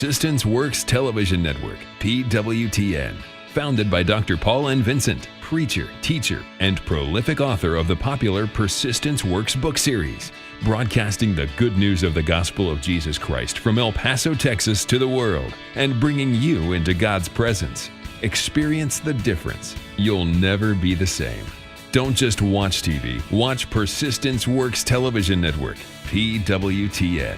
Persistence Works Television Network, PWTN. Founded by Dr. Paul and Vincent, preacher, teacher, and prolific author of the popular Persistence Works book series. Broadcasting the good news of the gospel of Jesus Christ from El Paso, Texas to the world, and bringing you into God's presence. Experience the difference. You'll never be the same. Don't just watch TV. Watch Persistence Works Television Network, PWTN.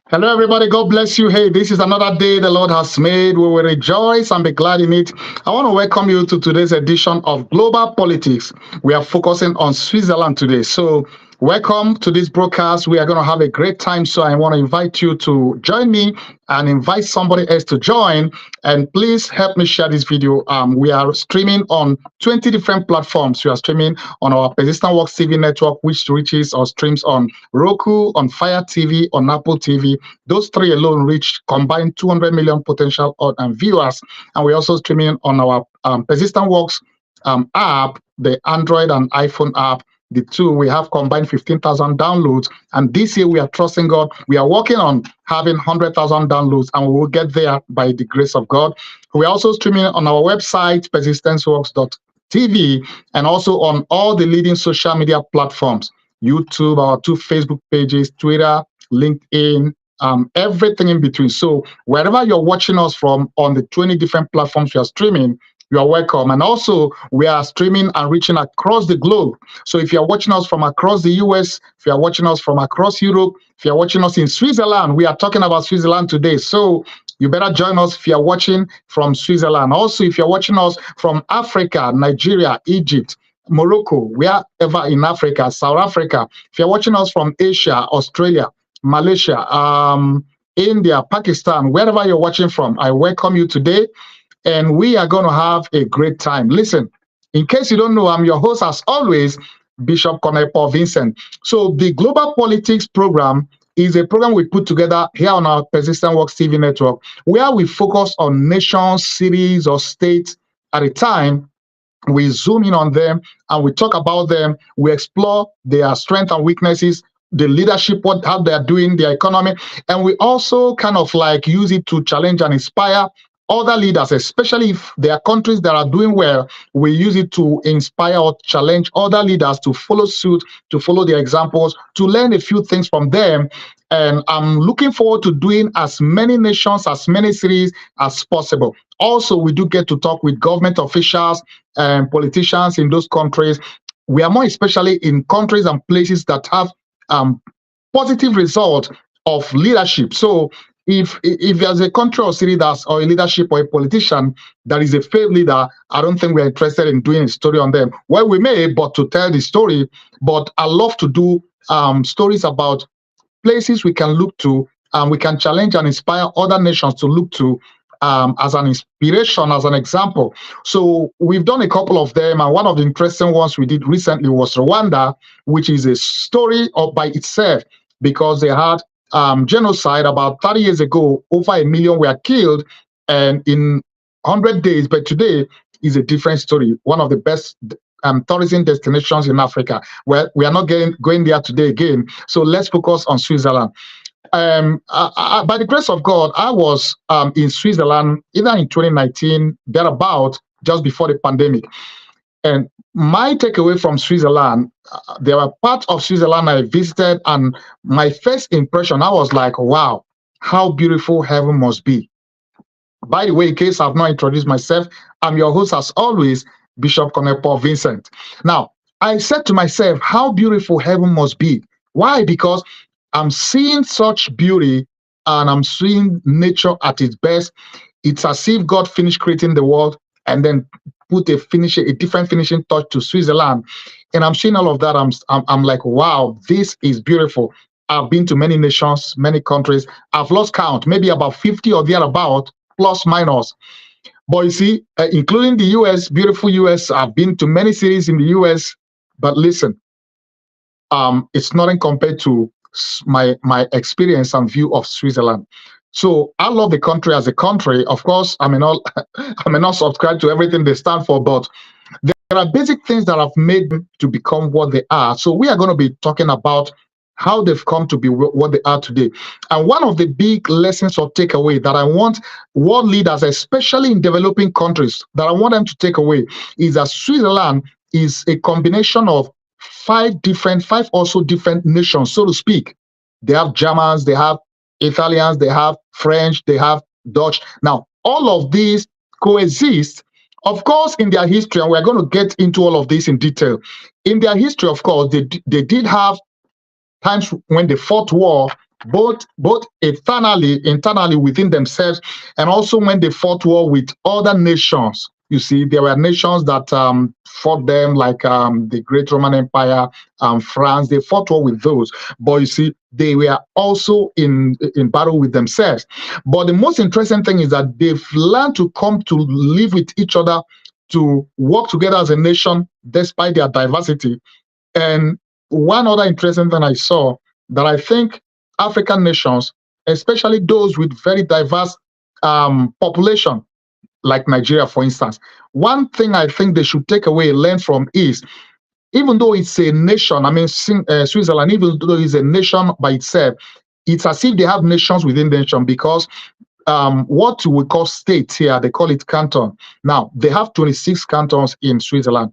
Hello, everybody. God bless you. Hey, this is another day the Lord has made. We will rejoice and be glad in it. I want to welcome you to today's edition of Global Politics. We are focusing on Switzerland today. So welcome to this broadcast. We are going to have a great time. So I want to invite you to join me and invite somebody else to join. And please help me share this video. We are streaming on 20 different platforms. We are streaming on our Persistent Works TV network, which reaches or streams on Roku, on Fire TV, on Apple TV. Those three alone reach combined 200 million potential viewers. And we're also streaming on our Persistent Works app, the Android and iPhone app. The two, we have combined 15,000 downloads. And this year we are trusting God. We are working on having 100,000 downloads, and we will get there by the grace of God. We're also streaming on our website, persistenceworks.tv, and also on all the leading social media platforms, YouTube, our two Facebook pages, Twitter, LinkedIn, everything in between. So wherever you're watching us from on the 20 different platforms we are streaming, you are welcome. And also, we are streaming and reaching across the globe. So if you're watching us from across the US, if you're watching us from across Europe, if you're watching us in Switzerland, we are talking about Switzerland today. So you better join us if you're watching from Switzerland. Also, if you're watching us from Africa, Nigeria, Egypt, Morocco, wherever in Africa, South Africa, if you're watching us from Asia, Australia, Malaysia, India, Pakistan, wherever you're watching from, I welcome you today. And we are going to have a great time. Listen, in case you don't know, I'm your host, as always, Bishop Paul Vincent. So the Global Politics program is a program we put together here on our Persistent Works TV network, where we focus on nations, cities, or states at a time. We zoom in on them and we talk about them. We explore their strengths and weaknesses, the leadership, how they're doing, their economy. And we also kind of like use it to challenge and inspire other leaders, especially if there are countries that are doing well. We use it to inspire or challenge other leaders to follow suit, to follow their examples, to learn a few things from them. And I'm looking forward to doing as many nations, as many cities as possible. Also, we do get to talk with government officials and politicians in those countries. We are more especially in countries and places that have positive results of leadership. So if there's a country or city that's or a leadership or a politician that is a failed leader, I don't think we're interested in doing a story on them. Well, we may, but to tell the story. But I love to do stories about places we can look to, and we can challenge and inspire other nations to look to as an inspiration, as an example. So we've done a couple of them, and one of the interesting ones we did recently was Rwanda, which is a story all by itself, because they had genocide about 30 years ago. Over 1 million were killed, and in 100 days. But today is a different story. One of the best tourism destinations in Africa. Where we are not going there today again. So let's focus on Switzerland. By the grace of God, I was in Switzerland either in 2019, thereabout, just before the pandemic. And my takeaway from Switzerland, there were parts of Switzerland I visited, and my first impression, I was like, wow, how beautiful heaven must be. By the way, in case I've not introduced myself, I'm your host, as always, Bishop Paul Vincent. Now, I said to myself, how beautiful heaven must be. Why? Because I'm seeing such beauty, and I'm seeing nature at its best. It's as if God finished creating the world and then put a different finishing touch to Switzerland. And I'm seeing all of that. I'm like, wow, this is beautiful. I've been to many nations, many countries. I've lost count, maybe about 50 or thereabout, plus minus. But you see, including the US, beautiful US, I've been to many cities in the US. But listen, it's nothing compared to my experience and view of Switzerland. So I love the country as a country. Of course, I may not subscribe to everything they stand for, but there are basic things that have made them to become what they are. So we are going to be talking about how they've come to be what they are today. And one of the big lessons or takeaway that I want world leaders, especially in developing countries, that I want them to take away is that Switzerland is a combination of five also different nations, so to speak. They have Germans, they have Italians, they have French, they have Dutch. Now, all of these coexist, of course, in their history, and we're going to get into all of this in detail. In their history, of course, they did have times when they fought war, both internally within themselves, and also when they fought war with other nations. You see, there were nations that fought them, like the Great Roman Empire, France. They fought war with those, but you see, they were also in battle with themselves. But the most interesting thing is that they've learned to come to live with each other, to work together as a nation despite their diversity. And one other interesting thing I saw, that I think African nations, especially those with very diverse population, like Nigeria, for instance, one thing I think they should take away, learn from is, even though it's a nation, I mean, Switzerland, even though it's a nation by itself, it's as if they have nations within the nation, because what we call states here, they call it canton. Now, they have 26 cantons in Switzerland.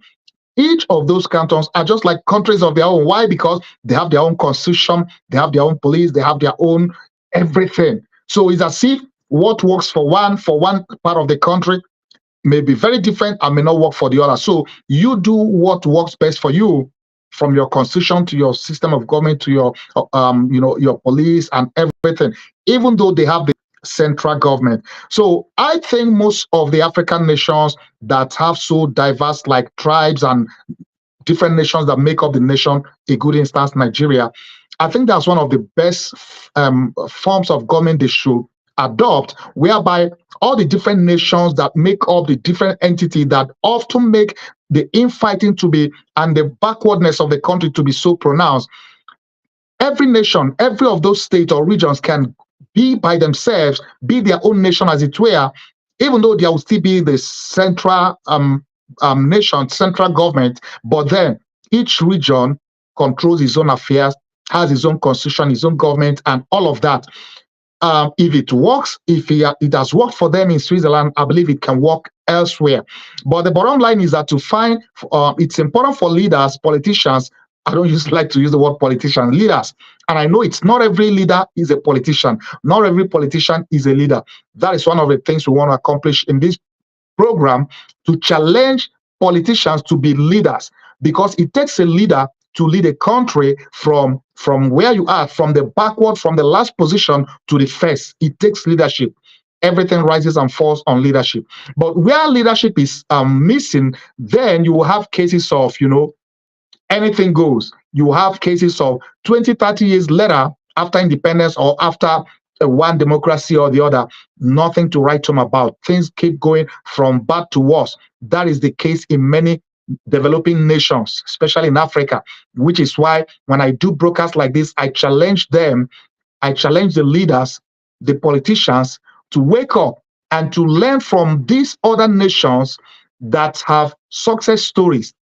Each of those cantons are just like countries of their own. Why? Because they have their own constitution, they have their own police, they have their own everything. So it's as if what works for one part of the country may be very different and may not work for the other. So you do what works best for you, from your constitution to your system of government to your your police and everything, even though they have the central government. So I think most of the African nations that have so diverse, like tribes and different nations that make up the nation, a good instance, Nigeria, I think that's one of the best forms of government they should adopt, whereby all the different nations that make up the different entity that often make the infighting to be, and the backwardness of the country to be so pronounced. Every nation, every of those states or regions can be by themselves, be their own nation, as it were, even though there will still be the central nation, central government. But then each region controls its own affairs, has its own constitution, its own government, and all of that. If it works, if it has worked for them in Switzerland, I believe it can work elsewhere. But the bottom line is that to find, it's important for leaders, politicians. I don't like to use the word politician, leaders. And I know it's not every leader is a politician. Not every politician is a leader. That is one of the things we want to accomplish in this program, to challenge politicians to be leaders, because it takes a leader to lead a country from where you are, from the backward, from the last position to the first. It takes leadership. Everything rises and falls on leadership. But where leadership is missing, then you will have cases of, anything goes. You have cases of 20, 30 years later, after independence or after one democracy or the other, nothing to write home about. Things keep going from bad to worse. That is the case in many developing nations, especially in Africa, which is why when I do broadcasts like this, I challenge them, I challenge the leaders, the politicians, to wake up and to learn from these other nations that have success stories.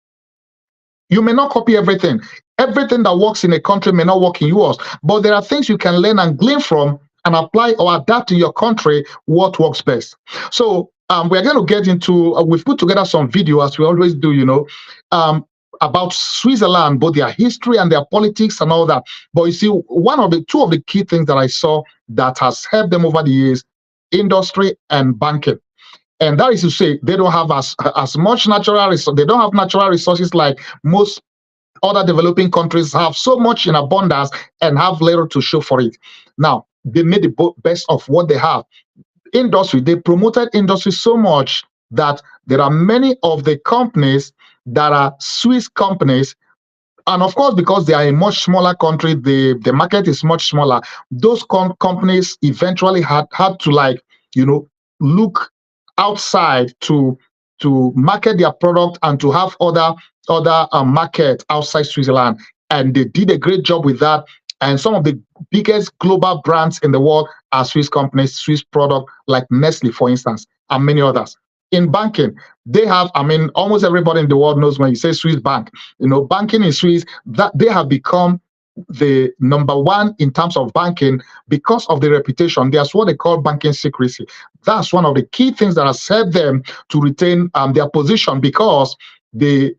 You may not copy everything. Everything that works in a country may not work in yours, but there are things you can learn and glean from and apply or adapt in your country what works best. So we're going to get into, we've put together some video, as we always do, about Switzerland, both their history and their politics and all that. But you see, two of the key things that I saw that has helped them over the years, industry and banking. And that is to say, they don't have as much natural resources. They don't have natural resources like most other developing countries have, so much in abundance and have little to show for it. Now, they made the best of what they have. Industry, they promoted industry so much that there are many of the companies that are Swiss companies. And of course, because they are a much smaller country, the market is much smaller. Those companies eventually had to look outside to market their product and to have other market outside Switzerland. And they did a great job with that. And some of the biggest global brands in the world are Swiss companies, Swiss product, like Nestle, for instance, and many others. In banking, they have, almost everybody in the world knows when you say Swiss bank, banking in Swiss, that they have become the number one in terms of banking because of the reputation. That's what they call banking secrecy. That's one of the key things that has helped them to retain their position, because they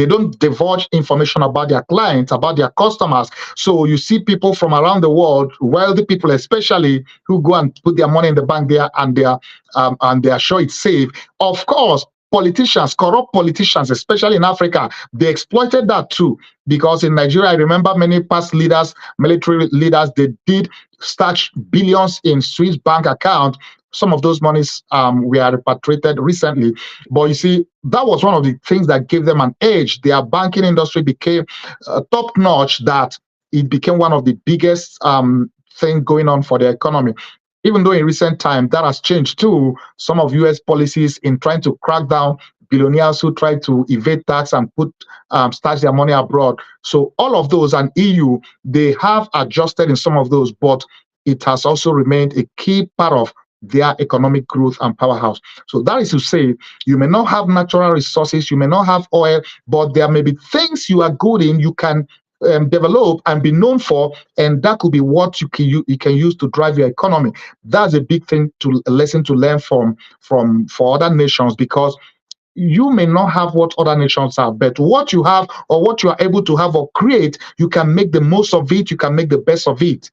don't divulge information about their clients, about their customers. So you see people from around the world, wealthy people especially, who go and put their money in the bank there, and they are sure it's safe. Of course, politicians, corrupt politicians, especially in Africa, they exploited that too. Because in Nigeria, I remember many past leaders, military leaders, they did stash billions in Swiss bank account. Some of those monies were repatriated recently. But you see, that was one of the things that gave them an edge. Their banking industry became top notch, that it became one of the biggest thing going on for the economy. Even though in recent time that has changed too, some of US policies in trying to crack down billionaires who try to evade tax and put stash their money abroad. So all of those, and EU, they have adjusted in some of those, but it has also remained a key part of their economic growth and powerhouse. So that is to say, you may not have natural resources, you may not have oil, but there may be things you are good in, you can develop and be known for, and that could be what you can use to drive your economy. That's a big thing, a lesson to learn for other nations, because you may not have what other nations have, but what you have, or what you are able to have or create, you can make the most of it, you can make the best of it.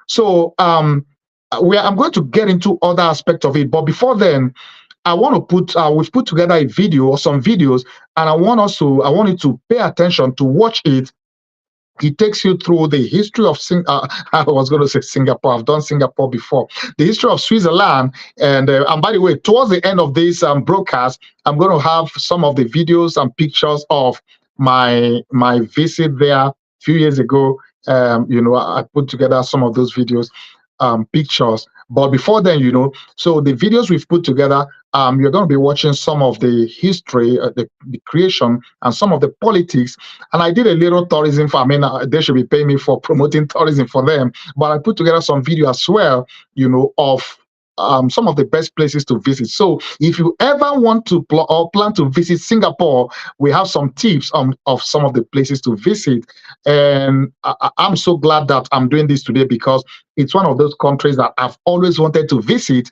So I'm going to get into other aspects of it, but before then, I want to we've put together a video or some videos, and I want you to pay attention to watch it. It takes you through the history of I was going to say Singapore. I've done Singapore before. The history of Switzerland, and by the way, towards the end of this broadcast, I'm going to have some of the videos and pictures of my visit there a few years ago. I put together some of those videos, pictures. But before then, so the videos we've put together, you're going to be watching some of the history, the creation, and some of the politics. And I did a little tourism they should be paying me for promoting tourism for them. But I put together some video as well, of some of the best places to visit. So if you ever want to plan to visit Singapore, we have some tips of some of the places to visit. And I'm so glad that I'm doing this today, because it's one of those countries that I've always wanted to visit.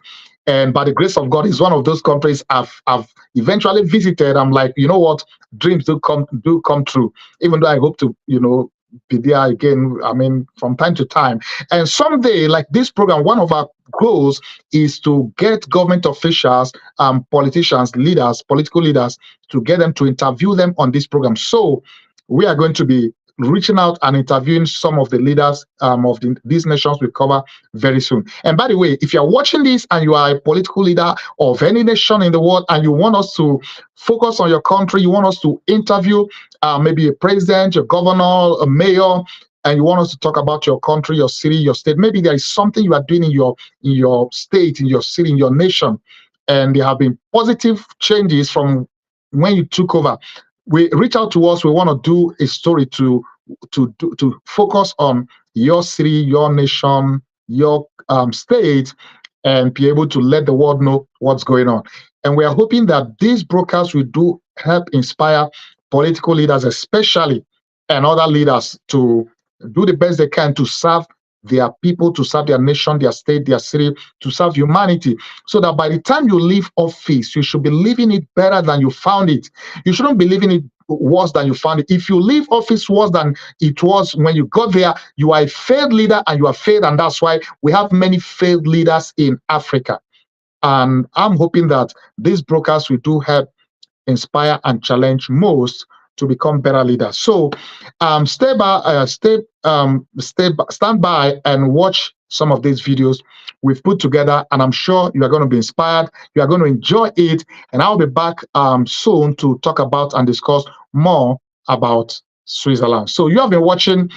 And by the grace of God, it's one of those countries I've eventually visited. I'm like, you know what, dreams do come true. Even though I hope to, be there again, from time to time. And someday, like this program, one of our goals is to get government officials, politicians, leaders, political leaders, to get them to interview them on this program. So we are going to be reaching out and interviewing some of the leaders of these nations we cover very soon. And by the way, if you're watching this and you are a political leader of any nation in the world, and you want us to focus on your country, you want us to interview maybe a president, your governor, a mayor, and you want us to talk about your country, your city, your state, maybe there is something you are doing in your state, in your city, in your nation, and there have been positive changes from when you took over, reach out to us. We want to do a story to focus on your city, your nation, your state, and be able to let the world know what's going on. And we are hoping that these broadcasts will do help inspire political leaders, especially, and other leaders, to do the best they can to serve their people, to serve their nation, their state, their city, to serve humanity, so that by the time you leave office, you should be leaving it better than you found it. You shouldn't be leaving it worse than you found it. If you leave office worse than it was when you got there, you are a failed leader, and you are failed, and that's why we have many failed leaders in Africa. And I'm hoping that these brokers will do help inspire and challenge most to become better leaders. So stand by and watch some of these videos we've put together, and I'm sure you are going to be inspired, you are going to enjoy it, and I'll be back soon to talk about and discuss more about Switzerland. So you have been watching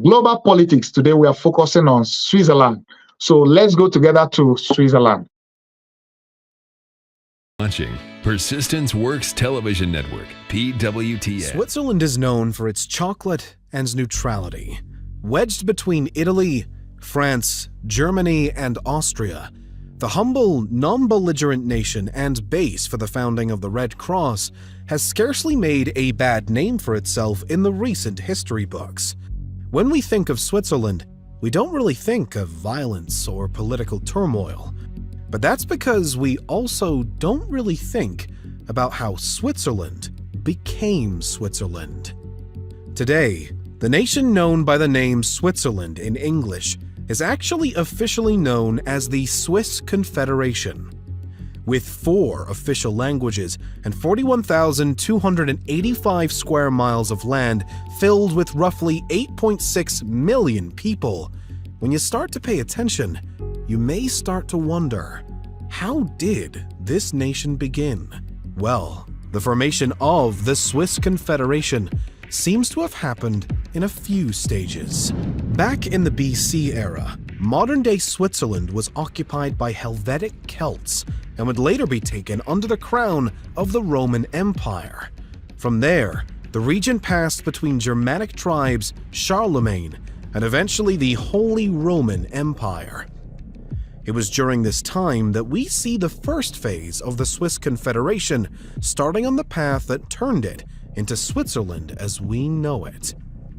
Global Politics. Today we are focusing on Switzerland. So let's go together to Switzerland. Watching Persistence Works Television Network, PWTN. Switzerland is known for its chocolate and neutrality. Wedged between Italy, France, Germany, and Austria, the humble, non-belligerent nation and base for the founding of the Red Cross has scarcely made a bad name for itself in the recent history books. When we think of Switzerland, we don't really think of violence or political turmoil. But that's because we also don't really think about how Switzerland became Switzerland. Today, the nation known by the name Switzerland in English is actually officially known as the Swiss Confederation. With 4 official languages and 41,285 square miles of land filled with roughly 8.6 million people, when you start to pay attention, you may start to wonder, how did this nation begin? Well, the formation of the Swiss Confederation seems to have happened in a few stages. Back in the BC era, modern-day Switzerland was occupied by Helvetic Celts and would later be taken under the crown of the Roman Empire. From there, the region passed between Germanic tribes, Charlemagne, and eventually the Holy Roman Empire. It was during this time that we see the first phase of the Swiss Confederation starting on the path that turned it into Switzerland as we know it.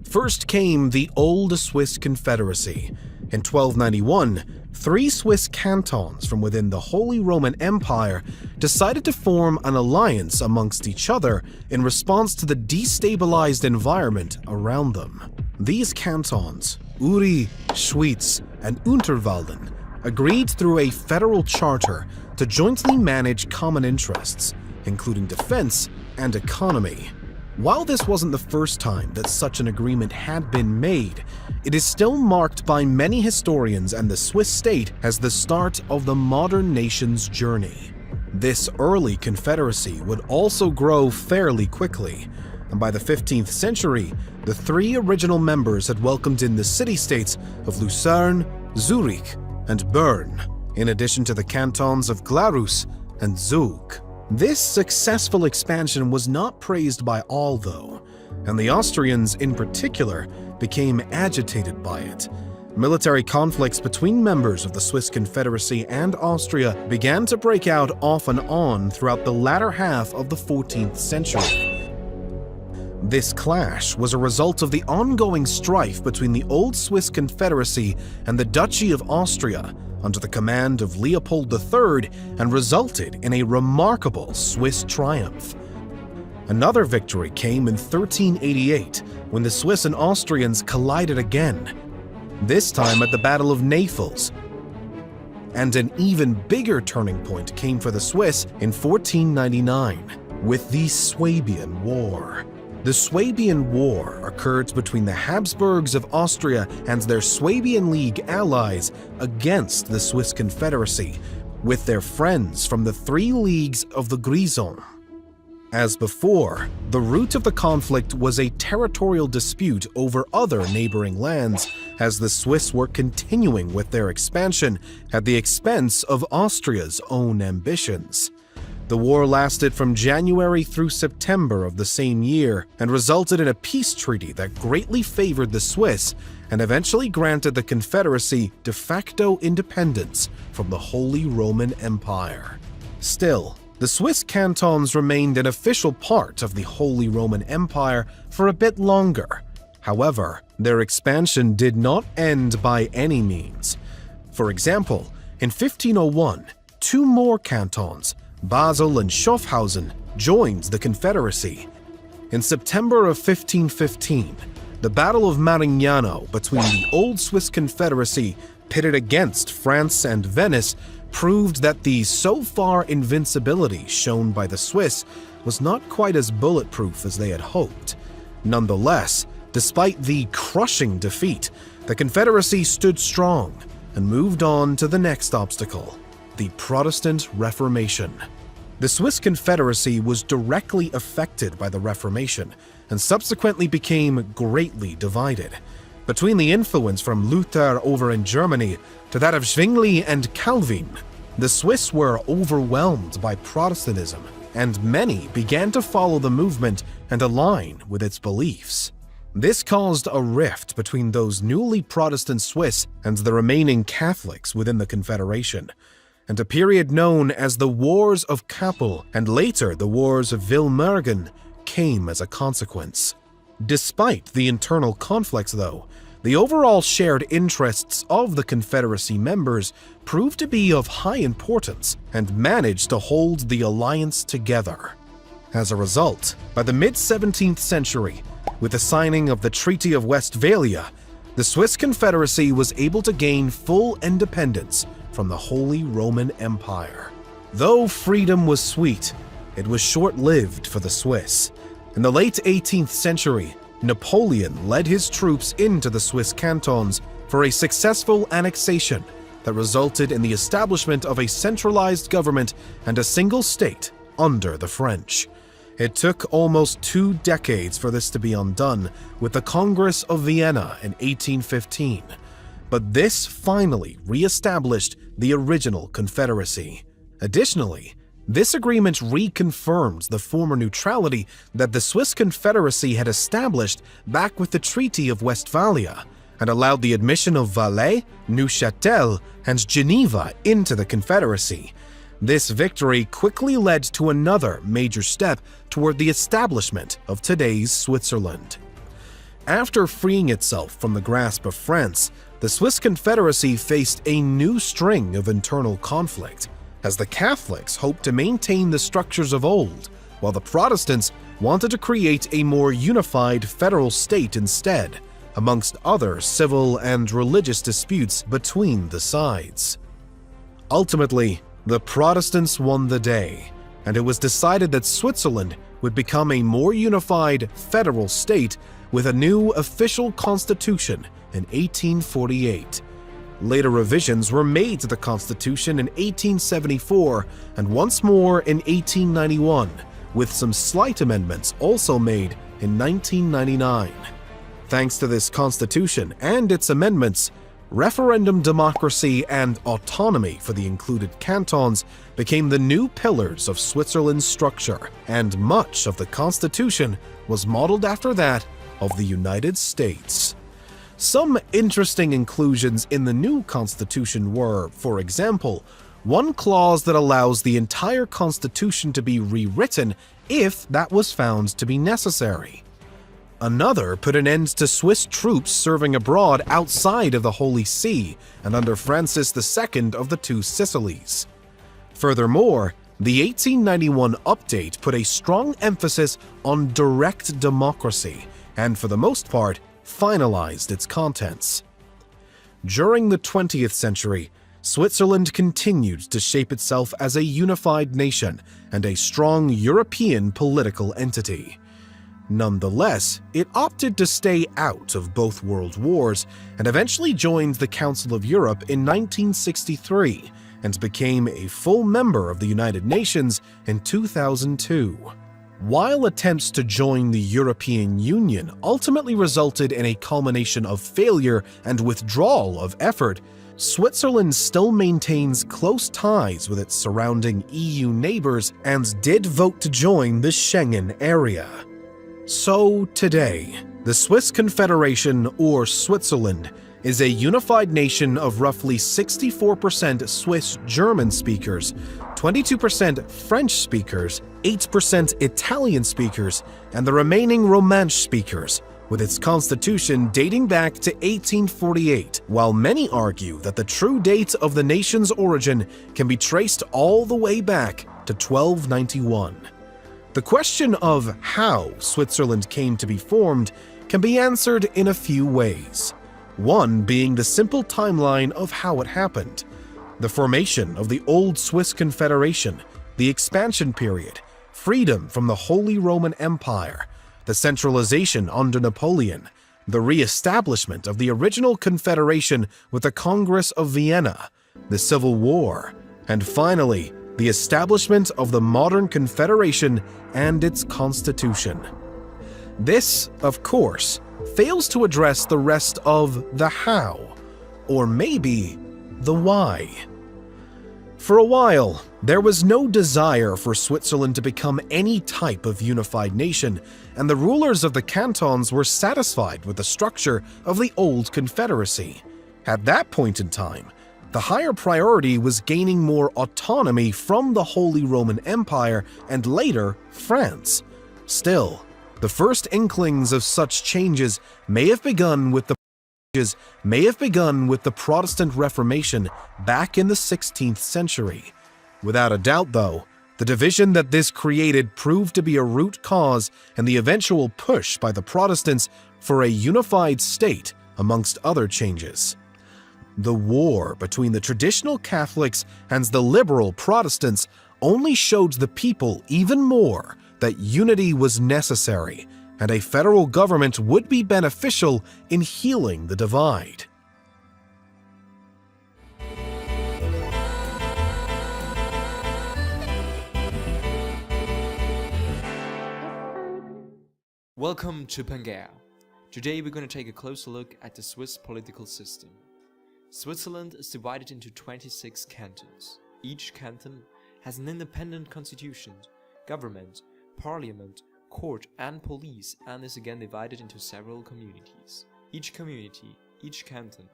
First came the Old Swiss Confederacy. In 1291, 3 Swiss cantons from within the Holy Roman Empire decided to form an alliance amongst each other in response to the destabilized environment around them. These cantons, Uri, Schwyz, and Unterwalden, agreed through a federal charter to jointly manage common interests, including defense and economy. While this wasn't the first time that such an agreement had been made, it is still marked by many historians and the Swiss state as the start of the modern nation's journey. This early confederacy would also grow fairly quickly, and by the 15th century, the 3 original members had welcomed in the city-states of Lucerne, Zurich, and Bern, in addition to the cantons of Glarus and Zug. This successful expansion was not praised by all, though, and the Austrians in particular became agitated by it. Military conflicts between members of the Swiss Confederacy and Austria began to break out off and on throughout the latter half of the 14th century. This clash was a result of the ongoing strife between the Old Swiss Confederacy and the Duchy of Austria under the command of Leopold III and resulted in a remarkable Swiss triumph. Another victory came in 1388 when the Swiss and Austrians collided again, this time at the Battle of Naples. And an even bigger turning point came for the Swiss in 1499 with the Swabian War. The Swabian War occurred between the Habsburgs of Austria and their Swabian League allies against the Swiss Confederacy, with their friends from the 3 leagues of the Grisons. As before, the root of the conflict was a territorial dispute over other neighboring lands, as the Swiss were continuing with their expansion at the expense of Austria's own ambitions. The war lasted from January through September of the same year and resulted in a peace treaty that greatly favored the Swiss and eventually granted the Confederacy de facto independence from the Holy Roman Empire. Still, the Swiss cantons remained an official part of the Holy Roman Empire for a bit longer. However, their expansion did not end by any means. For example, in 1501, 2 more cantons, Basel and Schaffhausen, joined the Confederacy. In September of 1515, the Battle of Marignano between the Old Swiss Confederacy pitted against France and Venice proved that the so-far invincibility shown by the Swiss was not quite as bulletproof as they had hoped. Nonetheless, despite the crushing defeat, the Confederacy stood strong and moved on to the next obstacle, the Protestant Reformation. The Swiss Confederacy was directly affected by the Reformation and subsequently became greatly divided. Between the influence from Luther over in Germany to that of Zwingli and Calvin, the Swiss were overwhelmed by Protestantism, and many began to follow the movement and align with its beliefs. This caused a rift between those newly Protestant Swiss and the remaining Catholics within the Confederation, and a period known as the Wars of Kappel and later the Wars of Villmergen came as a consequence. Despite the internal conflicts, though, the overall shared interests of the Confederacy members proved to be of high importance and managed to hold the alliance together. As a result, by the mid-17th century, with the signing of the Treaty of Westphalia, the Swiss Confederacy was able to gain full independence from the Holy Roman Empire. Though freedom was sweet, it was short-lived for the Swiss. In the late 18th century, Napoleon led his troops into the Swiss cantons for a successful annexation that resulted in the establishment of a centralized government and a single state under the French. It took almost 2 decades for this to be undone with the Congress of Vienna in 1815, but this finally re-established the original Confederacy. Additionally, this agreement reconfirmed the former neutrality that the Swiss Confederacy had established back with the Treaty of Westphalia, and allowed the admission of Valais, Neuchâtel, and Geneva into the Confederacy. This victory quickly led to another major step toward the establishment of today's Switzerland. After freeing itself from the grasp of France, the Swiss Confederacy faced a new string of internal conflict, as the Catholics hoped to maintain the structures of old, while the Protestants wanted to create a more unified federal state instead, amongst other civil and religious disputes between the sides. Ultimately, the Protestants won the day, and it was decided that Switzerland would become a more unified federal state with a new official constitution in 1848. Later revisions were made to the Constitution in 1874 and once more in 1891, with some slight amendments also made in 1999. Thanks to this Constitution and its amendments, referendum democracy and autonomy for the included cantons became the new pillars of Switzerland's structure, and much of the Constitution was modeled after that of the United States. Some interesting inclusions in the new Constitution were, for example, one clause that allows the entire Constitution to be rewritten if that was found to be necessary. Another put an end to Swiss troops serving abroad outside of the Holy See and under Francis II of the Two Sicilies. Furthermore, the 1891 update put a strong emphasis on direct democracy and, for the most part, finalized its contents. During the 20th century, Switzerland continued to shape itself as a unified nation and a strong European political entity. Nonetheless, it opted to stay out of both world wars and eventually joined the Council of Europe in 1963 and became a full member of the United Nations in 2002. While attempts to join the European Union ultimately resulted in a culmination of failure and withdrawal of effort, Switzerland still maintains close ties with its surrounding EU neighbors and did vote to join the Schengen area. So today, the Swiss Confederation, or Switzerland, is a unified nation of roughly 64% Swiss German speakers, 22% French speakers, 8% Italian speakers, and the remaining Romansh speakers, with its constitution dating back to 1848, while many argue that the true date of the nation's origin can be traced all the way back to 1291. The question of how Switzerland came to be formed can be answered in a few ways. One being the simple timeline of how it happened: the formation of the old Swiss Confederation, the expansion period, freedom from the Holy Roman Empire, the centralization under Napoleon, the re-establishment of the original Confederation with the Congress of Vienna, the Civil War, and finally, the establishment of the modern Confederation and its constitution. This, of course, fails to address the rest of the how, or maybe the why. For a while, there was no desire for Switzerland to become any type of unified nation, and the rulers of the cantons were satisfied with the structure of the old Confederacy. At that point in time, the higher priority was gaining more autonomy from the Holy Roman Empire and later France. Still, The first inklings of such changes may have begun with the Protestant Reformation back in the 16th century. Without a doubt, though, the division that this created proved to be a root cause in the eventual push by the Protestants for a unified state, amongst other changes. The war between the traditional Catholics and the liberal Protestants only showed the people even more that unity was necessary, and a federal government would be beneficial in healing the divide. Welcome to Pangea. Today we're going to take a closer look at the Swiss political system. Switzerland is divided into 26 cantons. Each canton has an independent constitution, government, parliament, court and police, and is again divided into several communities. Each community, each canton,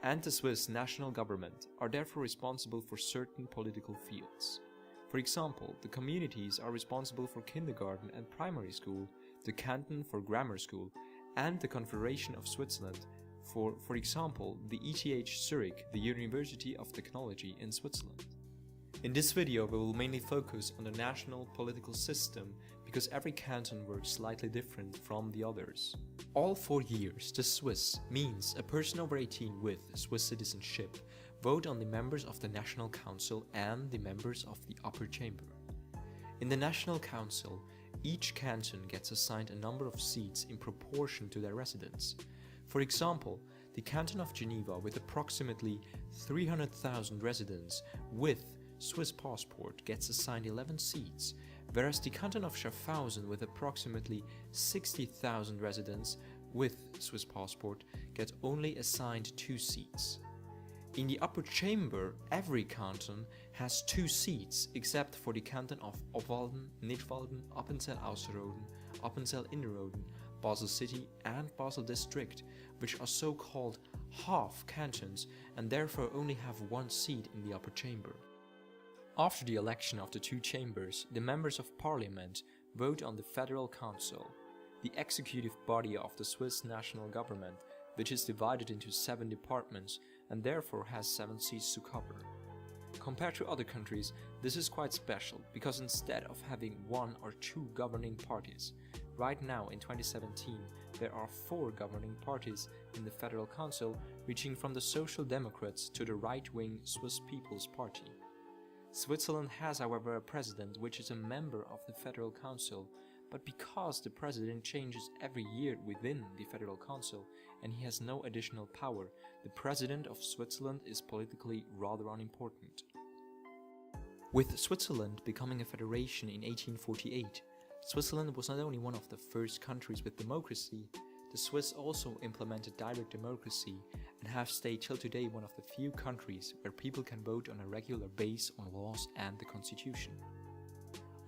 and the Swiss national government are therefore responsible for certain political fields. For example, the communities are responsible for kindergarten and primary school, the canton for grammar school, and the Confederation of Switzerland for example, the ETH Zurich, the University of Technology in Switzerland. In this video we will mainly focus on the national political system because every canton works slightly different from the others. All 4 years, the Swiss means a person over 18 with Swiss citizenship vote on the members of the National Council and the members of the Upper Chamber. In the National Council, each canton gets assigned a number of seats in proportion to their residents. For example, the canton of Geneva with approximately 300,000 residents with Swiss passport gets assigned 11 seats, whereas the canton of Schaffhausen with approximately 60,000 residents with Swiss passport gets only assigned 2 seats. In the Upper Chamber, every canton has 2 seats except for the canton of Obwalden, Nidwalden, Appenzell-Ausserrhoden, Appenzell-Innerrhoden, Basel City and Basel District, which are so-called half cantons and therefore only have 1 seat in the Upper Chamber. After the election of the 2 chambers, the members of parliament vote on the Federal Council, the executive body of the Swiss national government, which is divided into 7 departments and therefore has 7 seats to cover. Compared to other countries, this is quite special because instead of having 1 or 2 governing parties, right now in 2017 there are 4 governing parties in the Federal Council, reaching from the Social Democrats to the right-wing Swiss People's Party. Switzerland has, however, a president which is a member of the Federal Council, but because the president changes every year within the Federal Council and he has no additional power, the president of Switzerland is politically rather unimportant. With Switzerland becoming a federation in 1848, Switzerland was not only one of the first countries with democracy, the Swiss also implemented direct democracy and have stayed till today one of the few countries where people can vote on a regular basis on laws and the constitution.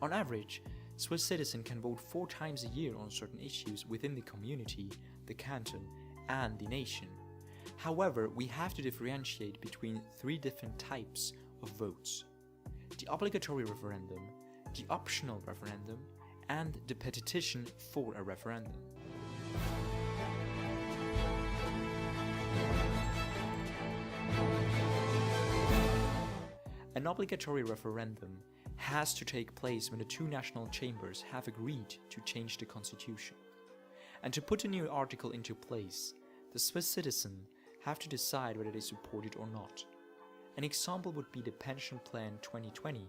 On average, Swiss citizens can vote 4 times a year on certain issues within the community, the canton, and the nation. However, we have to differentiate between 3 different types of votes: the obligatory referendum, the optional referendum, and the petition for a referendum. An obligatory referendum has to take place when the 2 national chambers have agreed to change the constitution. And to put a new article into place, the Swiss citizens have to decide whether they support it or not. An example would be the Pension Plan 2020,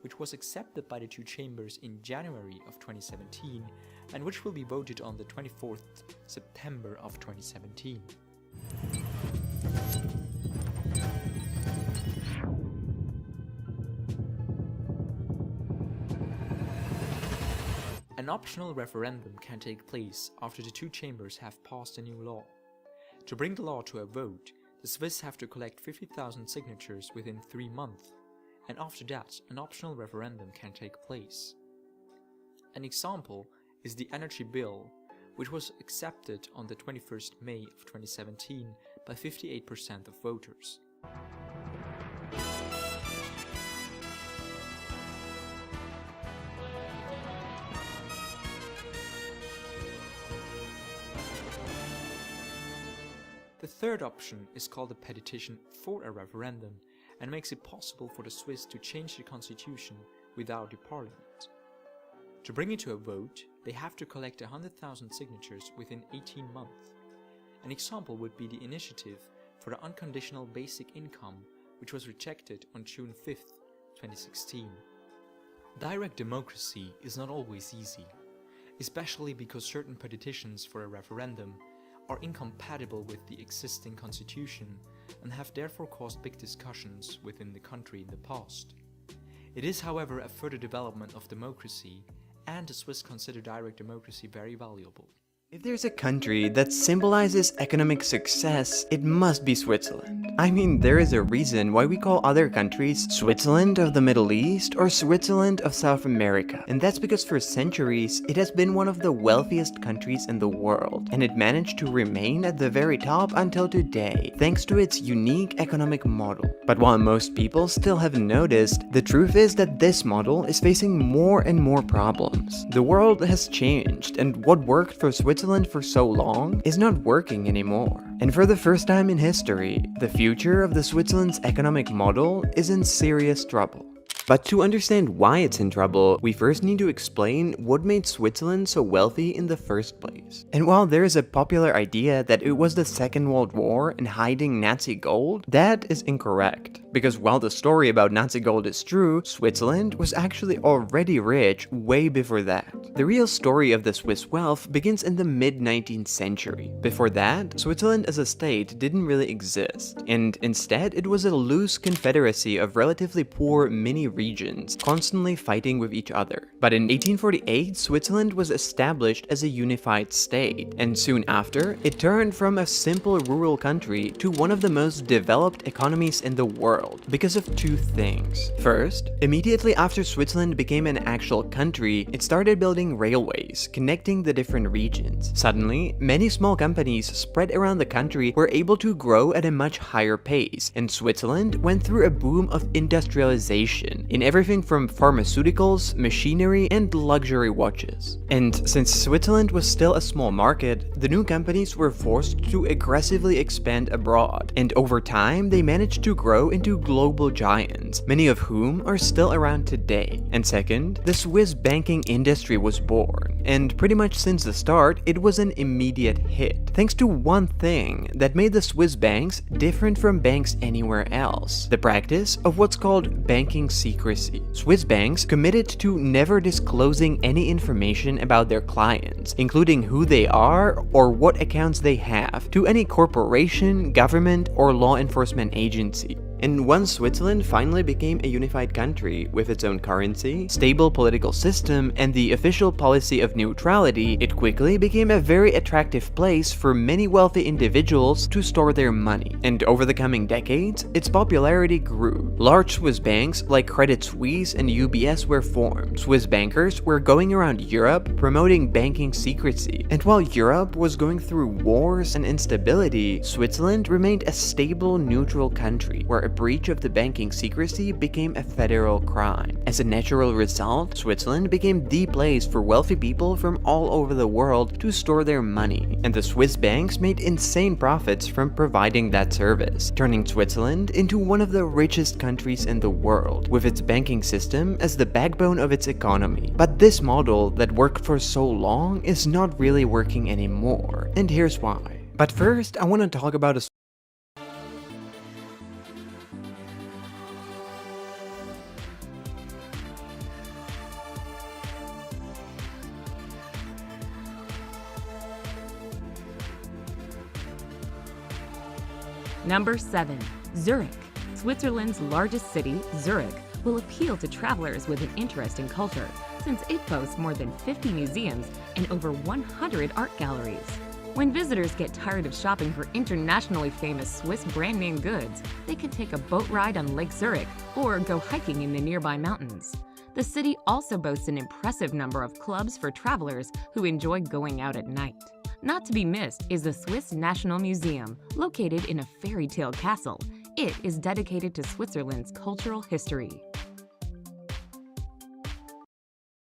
which was accepted by the 2 chambers in January of 2017 and which will be voted on the 24th September of 2017. An optional referendum can take place after the 2 chambers have passed a new law. To bring the law to a vote, the Swiss have to collect 50,000 signatures within 3 months, and after that, an optional referendum can take place. An example is the Energy Bill, which was accepted on the 21st May of 2017 by 58% of voters. The third option is called a petition for a referendum and makes it possible for the Swiss to change the constitution without the parliament. To bring it to a vote, they have to collect 100,000 signatures within 18 months. An example would be the initiative for the unconditional basic income, which was rejected on June 5, 2016. Direct democracy is not always easy, especially because certain petitions for a referendum are incompatible with the existing constitution and have therefore caused big discussions within the country in the past. It is, however, a further development of democracy, and the Swiss consider direct democracy very valuable. If there's a country that symbolizes economic success, it must be Switzerland. I mean, there is a reason why we call other countries Switzerland of the Middle East or Switzerland of South America. And that's because for centuries, it has been one of the wealthiest countries in the world. And it managed to remain at the very top until today, thanks to its unique economic model. But while most people still haven't noticed, the truth is that this model is facing more and more problems. The world has changed, and what worked for Switzerland for so long is not working anymore. And for the first time in history, the future of the Switzerland's economic model is in serious trouble. But to understand why it's in trouble, we first need to explain what made Switzerland so wealthy in the first place. And while there is a popular idea that it was the Second World War and hiding Nazi gold, that is incorrect. Because while the story about Nazi gold is true, Switzerland was actually already rich way before that. The real story of the Swiss wealth begins in the mid-19th century. Before that, Switzerland as a state didn't really exist, and instead it was a loose confederacy of relatively poor mini regions, constantly fighting with each other. But in 1848, Switzerland was established as a unified state, and soon after, it turned from a simple rural country to one of the most developed economies in the world, because of two things. First, immediately after Switzerland became an actual country, it started building railways, connecting the different regions. Suddenly, many small companies spread around the country were able to grow at a much higher pace, and Switzerland went through a boom of industrialization in everything from pharmaceuticals, machinery, and luxury watches. And since Switzerland was still a small market, the new companies were forced to aggressively expand abroad, and over time they managed to grow into global giants, many of whom are still around today. And second, the Swiss banking industry was born, and pretty much since the start, it was an immediate hit, thanks to one thing that made the Swiss banks different from banks anywhere else: the practice of what's called banking secrecy. Swiss banks committed to never disclosing any information about their clients, including who they are or what accounts they have, to any corporation, government, or law enforcement agency. And once Switzerland finally became a unified country with its own currency, stable political system, and the official policy of neutrality, it quickly became a very attractive place for many wealthy individuals to store their money. And over the coming decades, its popularity grew. Large Swiss banks like Credit Suisse and UBS were formed. Swiss bankers were going around Europe promoting banking secrecy. And while Europe was going through wars and instability, Switzerland remained a stable, neutral country where a breach of the banking secrecy became a federal crime. As a natural result, Switzerland became the place for wealthy people from all over the world to store their money, and the Swiss banks made insane profits from providing that service, turning Switzerland into one of the richest countries in the world, with its banking system as the backbone of its economy. But this model that worked for so long is not really working anymore, and here's why. But first, I want to talk about a Number 7. Zurich. Switzerland's largest city, Zurich, will appeal to travelers with an interest in culture, since it boasts more than 50 museums and over 100 art galleries. When visitors get tired of shopping for internationally famous Swiss brand name goods, they can take a boat ride on Lake Zurich or go hiking in the nearby mountains. The city also boasts an impressive number of clubs for travelers who enjoy going out at night. Not to be missed is the Swiss National Museum, located in a fairy tale castle. It is dedicated to Switzerland's cultural history.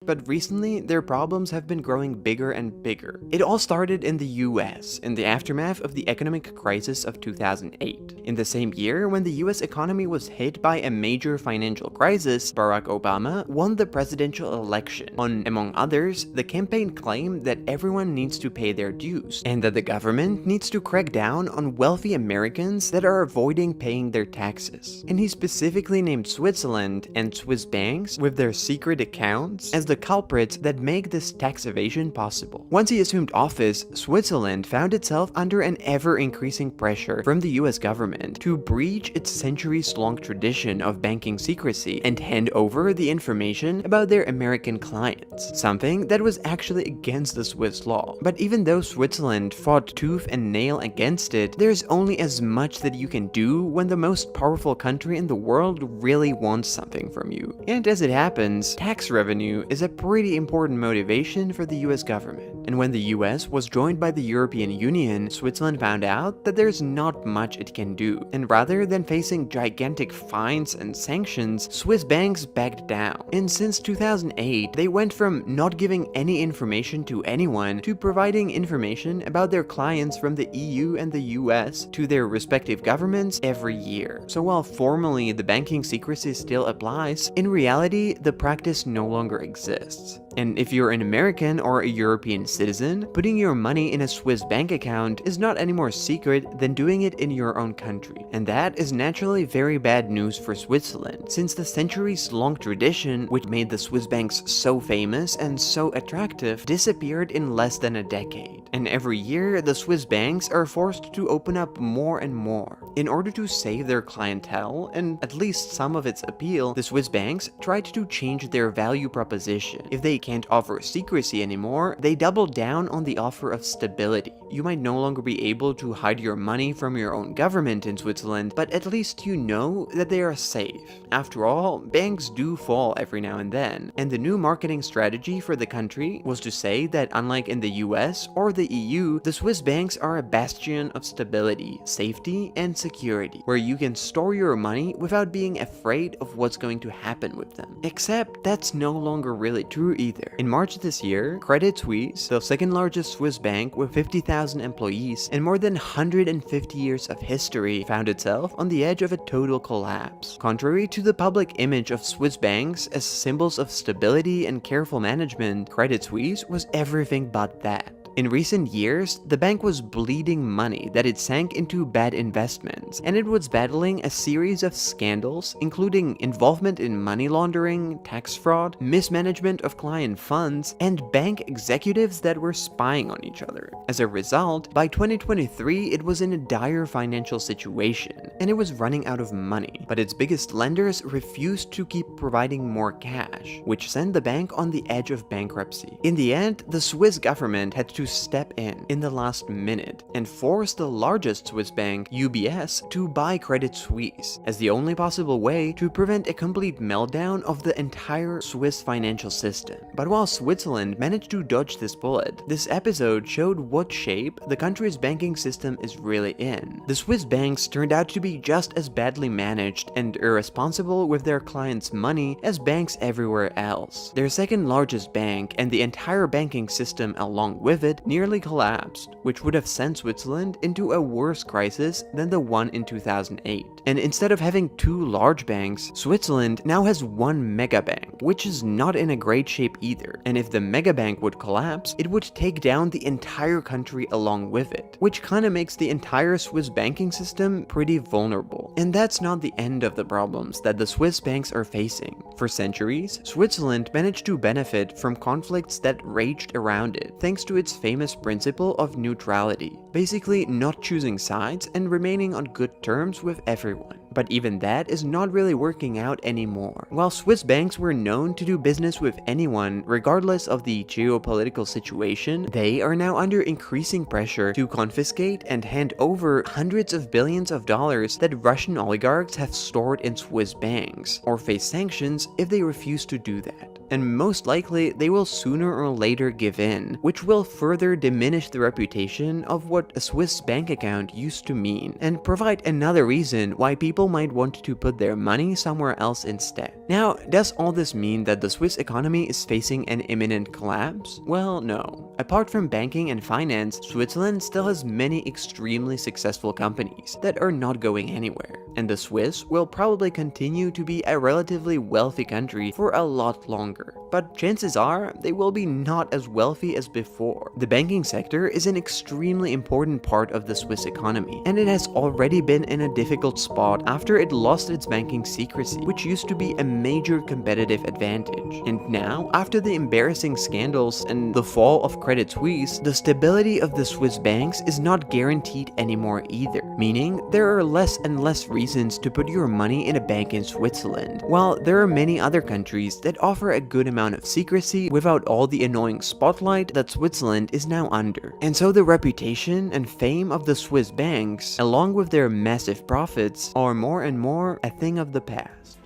But recently, their problems have been growing bigger and bigger. It all started in the US, in the aftermath of the economic crisis of 2008. In the same year, when the US economy was hit by a major financial crisis, Barack Obama won the presidential election on, among others, the campaign claimed that everyone needs to pay their dues, and that the government needs to crack down on wealthy Americans that are avoiding paying their taxes. And he specifically named Switzerland and Swiss banks with their secret accounts as the culprits that make this tax evasion possible. Once he assumed office, Switzerland found itself under an ever-increasing pressure from the US government to breach its centuries-long tradition of banking secrecy and hand over the information about their American clients, something that was actually against the Swiss law. But even though Switzerland fought tooth and nail against it, there's only as much that you can do when the most powerful country in the world really wants something from you. And as it happens, tax revenue is a pretty important motivation for the US government. And when the US was joined by the European Union, Switzerland found out that there's not much it can do. And rather than facing gigantic fines and sanctions, Swiss banks backed down. And since 2008, they went from not giving any information to anyone to providing information about their clients from the EU and the US to their respective governments every year. So while formally the banking secrecy still applies, in reality, the practice no longer exists. And if you're an American or a European citizen, putting your money in a Swiss bank account is not any more secret than doing it in your own country. And that is naturally very bad news for Switzerland, since the centuries-long tradition which made the Swiss banks so famous and so attractive disappeared in less than a decade. And every year, the Swiss banks are forced to open up more and more. In order to save their clientele, and at least some of its appeal, the Swiss banks tried to change their value proposition. If they can't offer secrecy anymore, they double down on the offer of stability. You might no longer be able to hide your money from your own government in Switzerland, but at least you know that they are safe. After all, banks do fall every now and then, and the new marketing strategy for the country was to say that unlike in the US or the EU, the Swiss banks are a bastion of stability, safety, and security, where you can store your money without being afraid of what's going to happen with them. Except that's no longer really true either. In March this year, Credit Suisse, the second largest Swiss bank with 50,000 employees and more than 150 years of history, found itself on the edge of a total collapse. Contrary to the public image of Swiss banks as symbols of stability and careful management, Credit Suisse was everything but that. In recent years, the bank was bleeding money that it sank into bad investments, and it was battling a series of scandals, including involvement in money laundering, tax fraud, mismanagement of client funds, and bank executives that were spying on each other. As a result, by 2023, it was in a dire financial situation, and it was running out of money. But its biggest lenders refused to keep providing more cash, which sent the bank on the edge of bankruptcy. In the end, the Swiss government had to step in the last minute and force the largest Swiss bank, UBS, to buy Credit Suisse as the only possible way to prevent a complete meltdown of the entire Swiss financial system. But while Switzerland managed to dodge this bullet, this episode showed what shape the country's banking system is really in. The Swiss banks turned out to be just as badly managed and irresponsible with their clients' money as banks everywhere else. Their second largest bank and the entire banking system along with it nearly collapsed, which would have sent Switzerland into a worse crisis than the one in 2008. And instead of having two large banks, Switzerland now has one mega bank, which is not in a great shape either. And if the mega bank would collapse, it would take down the entire country along with it, which kinda makes the entire Swiss banking system pretty vulnerable. And that's not the end of the problems that the Swiss banks are facing. For centuries, Switzerland managed to benefit from conflicts that raged around it, thanks to its famous principle of neutrality, basically not choosing sides and remaining on good terms with everyone. But even that is not really working out anymore. While Swiss banks were known to do business with anyone, regardless of the geopolitical situation, they are now under increasing pressure to confiscate and hand over hundreds of billions of dollars that Russian oligarchs have stored in Swiss banks, or face sanctions if they refuse to do that. and most likely they will sooner or later give in, which will further diminish the reputation of what a Swiss bank account used to mean, and provide another reason why people might want to put their money somewhere else instead. Now, does all this mean that the Swiss economy is facing an imminent collapse? Well, no. Apart from banking and finance, Switzerland still has many extremely successful companies that are not going anywhere, and the Swiss will probably continue to be a relatively wealthy country for a lot longer. But chances are, they will be not as wealthy as before. The banking sector is an extremely important part of the Swiss economy, and it has already been in a difficult spot after it lost its banking secrecy, which used to be a major competitive advantage. And now, after the embarrassing scandals and the fall of Credit Suisse, the stability of the Swiss banks is not guaranteed anymore either, meaning there are less and less reasons to put your money in a bank in Switzerland, while there are many other countries that offer a good amount of secrecy without all the annoying spotlight that Switzerland is now under. And so the reputation and fame of the Swiss banks, along with their massive profits, are more and more a thing of the past.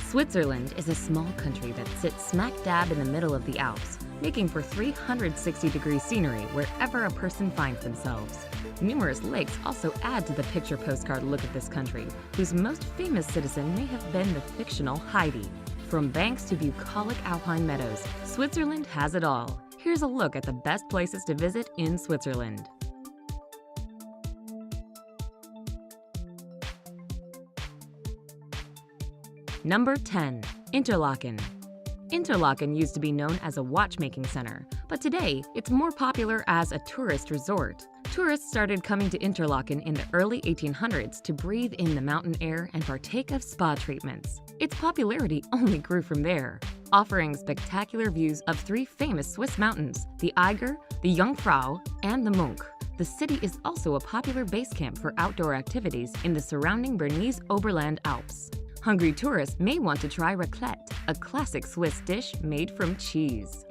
Switzerland is a small country that sits smack dab in the middle of the Alps, making for 360-degree scenery wherever a person finds themselves. Numerous lakes also add to the picture postcard look of this country, whose most famous citizen may have been the fictional Heidi. From banks to bucolic alpine meadows, Switzerland has it all. Here's a look at the best places to visit in Switzerland. Number 10. Interlaken. Interlaken used to be known as a watchmaking center, but today it's more popular as a tourist resort. Tourists started coming to Interlaken in the early 1800s to breathe in the mountain air and partake of spa treatments. Its popularity only grew from there, offering spectacular views of three famous Swiss mountains, the Eiger, the Jungfrau, and the Mönch. The city is also a popular base camp for outdoor activities in the surrounding Bernese Oberland Alps. Hungry tourists may want to try raclette, a classic Swiss dish made from cheese.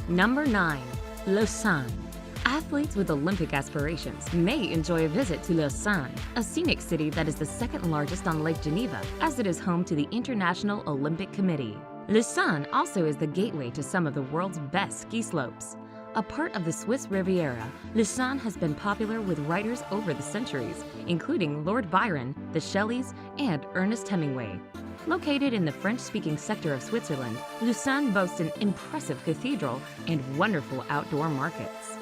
Number 9. Lausanne. Athletes with Olympic aspirations may enjoy a visit to Lausanne, a scenic city that is the second largest on Lake Geneva, as it is home to the International Olympic Committee. Lausanne also is the gateway to some of the world's best ski slopes. A part of the Swiss Riviera, Lausanne has been popular with writers over the centuries, including Lord Byron, the Shelleys, and Ernest Hemingway. Located in the French-speaking sector of Switzerland, Lausanne boasts an impressive cathedral and wonderful outdoor markets.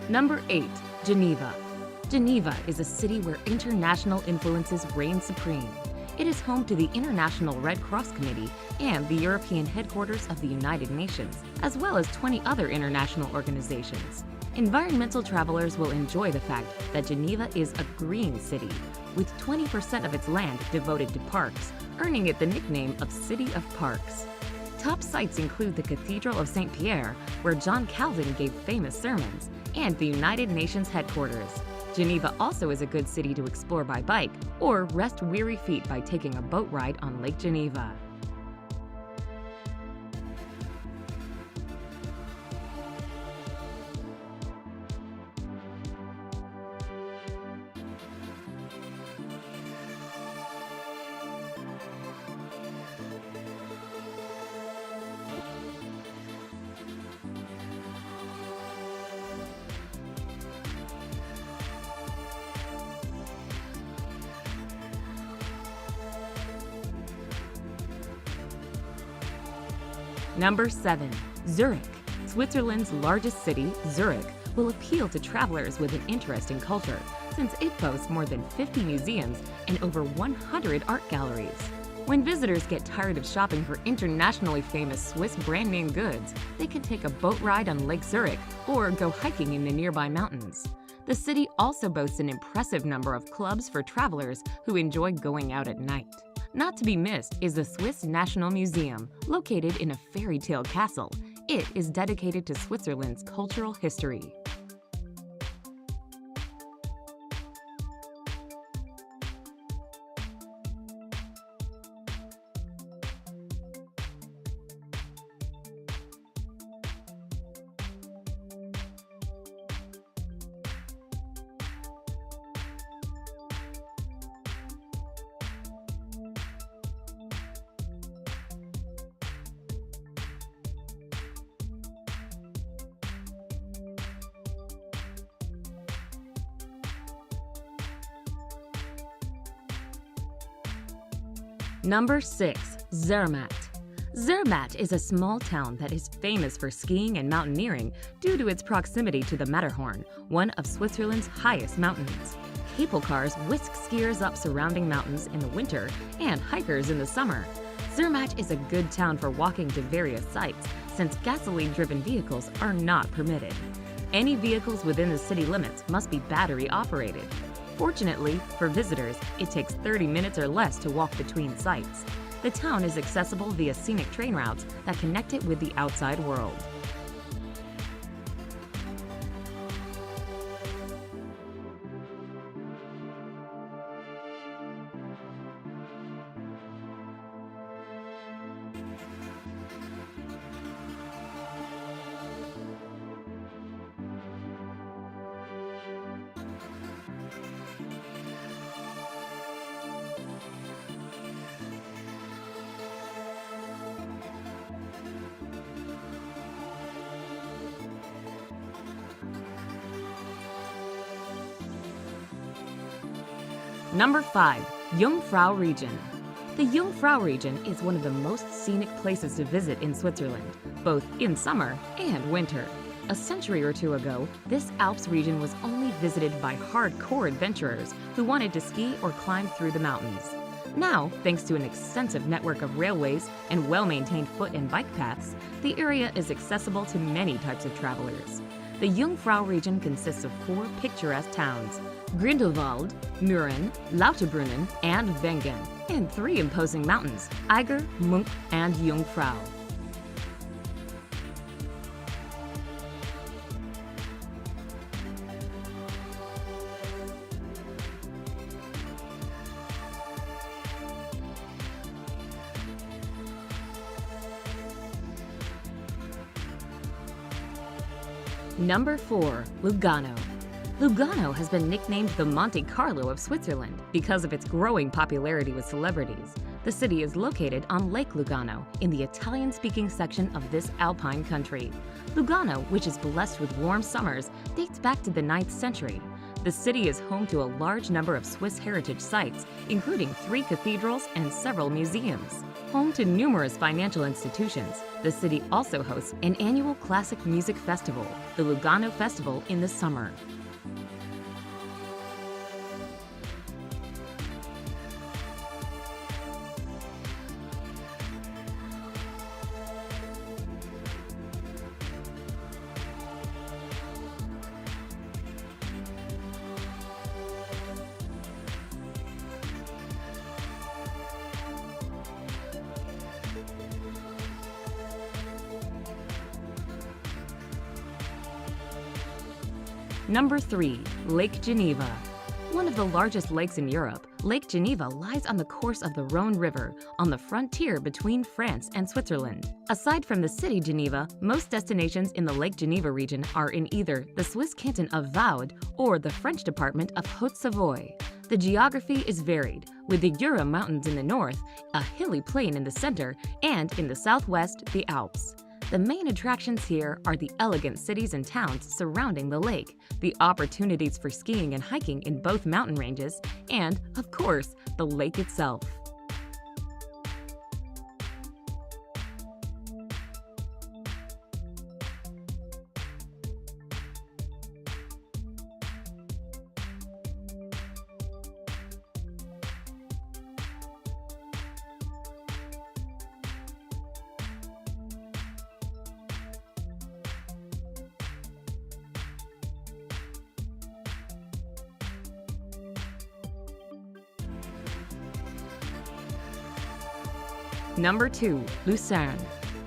Number 8. Geneva. Geneva is a city where international influences reign supreme. It is home to the International Red Cross Committee and the European headquarters of the United Nations, as well as 20 other international organizations. Environmental travelers will enjoy the fact that Geneva is a green city, with 20% of its land devoted to parks, earning it the nickname of City of Parks. Top sites include the Cathedral of St. Pierre, where John Calvin gave famous sermons, and the United Nations headquarters. Geneva also is a good city to explore by bike or rest weary feet by taking a boat ride on Lake Geneva. Number 7. Zurich. Switzerland's largest city, Zurich, will appeal to travelers with an interest in culture, since it boasts more than 50 museums and over 100 art galleries. When visitors get tired of shopping for internationally famous Swiss brand-name goods, they can take a boat ride on Lake Zurich or go hiking in the nearby mountains. The city also boasts an impressive number of clubs for travelers who enjoy going out at night. Not to be missed is the Swiss National Museum, located in a fairy tale castle. It is dedicated to Switzerland's cultural history. Number 6. Zermatt. Zermatt is a small town that is famous for skiing and mountaineering due to its proximity to the Matterhorn, one of Switzerland's highest mountains. Cable cars whisk skiers up surrounding mountains in the winter and hikers in the summer. Zermatt is a good town for walking to various sites, since gasoline-driven vehicles are not permitted. Any vehicles within the city limits must be battery-operated. Fortunately, for visitors, it takes 30 minutes or less to walk between sites. The town is accessible via scenic train routes that connect it with the outside world. Number 5. Jungfrau region. The Jungfrau region is one of the most scenic places to visit in Switzerland, both in summer and winter. A century or two ago, this Alps region was only visited by hardcore adventurers who wanted to ski or climb through the mountains. Now, thanks to an extensive network of railways and well-maintained foot and bike paths, the area is accessible to many types of travelers. The Jungfrau region consists of 4 picturesque towns: Grindelwald, Mürren, Lauterbrunnen, and Wengen, and 3 imposing mountains: Eiger, Munk, and Jungfrau. Number 4. Lugano. Lugano has been nicknamed the Monte Carlo of Switzerland because of its growing popularity with celebrities. The city is located on Lake Lugano in the Italian-speaking section of this alpine country. Lugano, which is blessed with warm summers, dates back to the 9th century. The city is home to a large number of Swiss heritage sites, including 3 cathedrals and several museums. Home to numerous financial institutions, the city also hosts an annual classic music festival, the Lugano Festival, in the summer. Number 3. Lake Geneva. One of the largest lakes in Europe, Lake Geneva lies on the course of the Rhone River, on the frontier between France and Switzerland. Aside from the city Geneva, most destinations in the Lake Geneva region are in either the Swiss canton of Vaud or the French department of Haute-Savoie. The geography is varied, with the Jura Mountains in the north, a hilly plain in the center, and in the southwest, the Alps. The main attractions here are the elegant cities and towns surrounding the lake, the opportunities for skiing and hiking in both mountain ranges, and, of course, the lake itself. Number 2. Lucerne.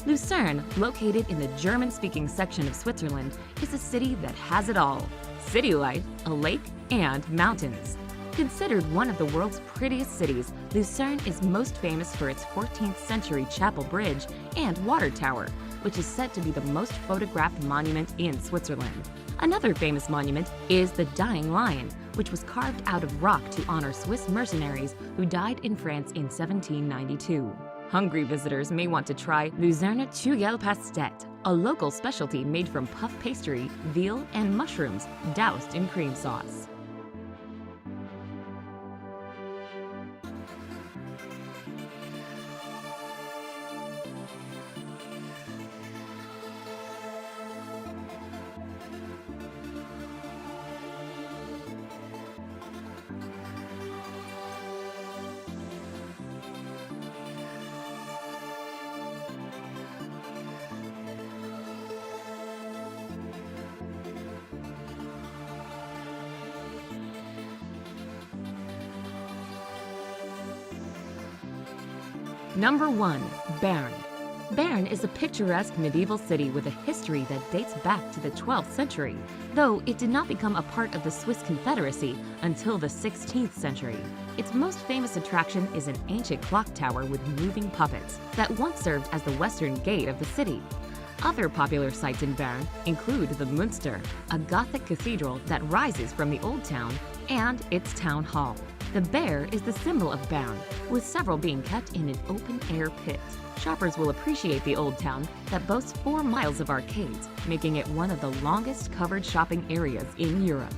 Lucerne, located in the German-speaking section of Switzerland, is a city that has it all: city life, a lake, and mountains. Considered one of the world's prettiest cities, Lucerne is most famous for its 14th century chapel bridge and water tower, which is said to be the most photographed monument in Switzerland. Another famous monument is the Dying Lion, which was carved out of rock to honor Swiss mercenaries who died in France in 1792. Hungry visitors may want to try Luzerne Pastet, a local specialty made from puff pastry, veal, and mushrooms doused in cream sauce. Number 1. Bern. Bern is a picturesque medieval city with a history that dates back to the 12th century, though it did not become a part of the Swiss Confederacy until the 16th century. Its most famous attraction is an ancient clock tower with moving puppets that once served as the western gate of the city. Other popular sites in Bern include the Münster, a Gothic cathedral that rises from the old town, and its town hall. The bear is the symbol of Bern, with several being kept in an open-air pit. Shoppers will appreciate the old town that boasts 4 miles of arcades, making it one of the longest covered shopping areas in Europe.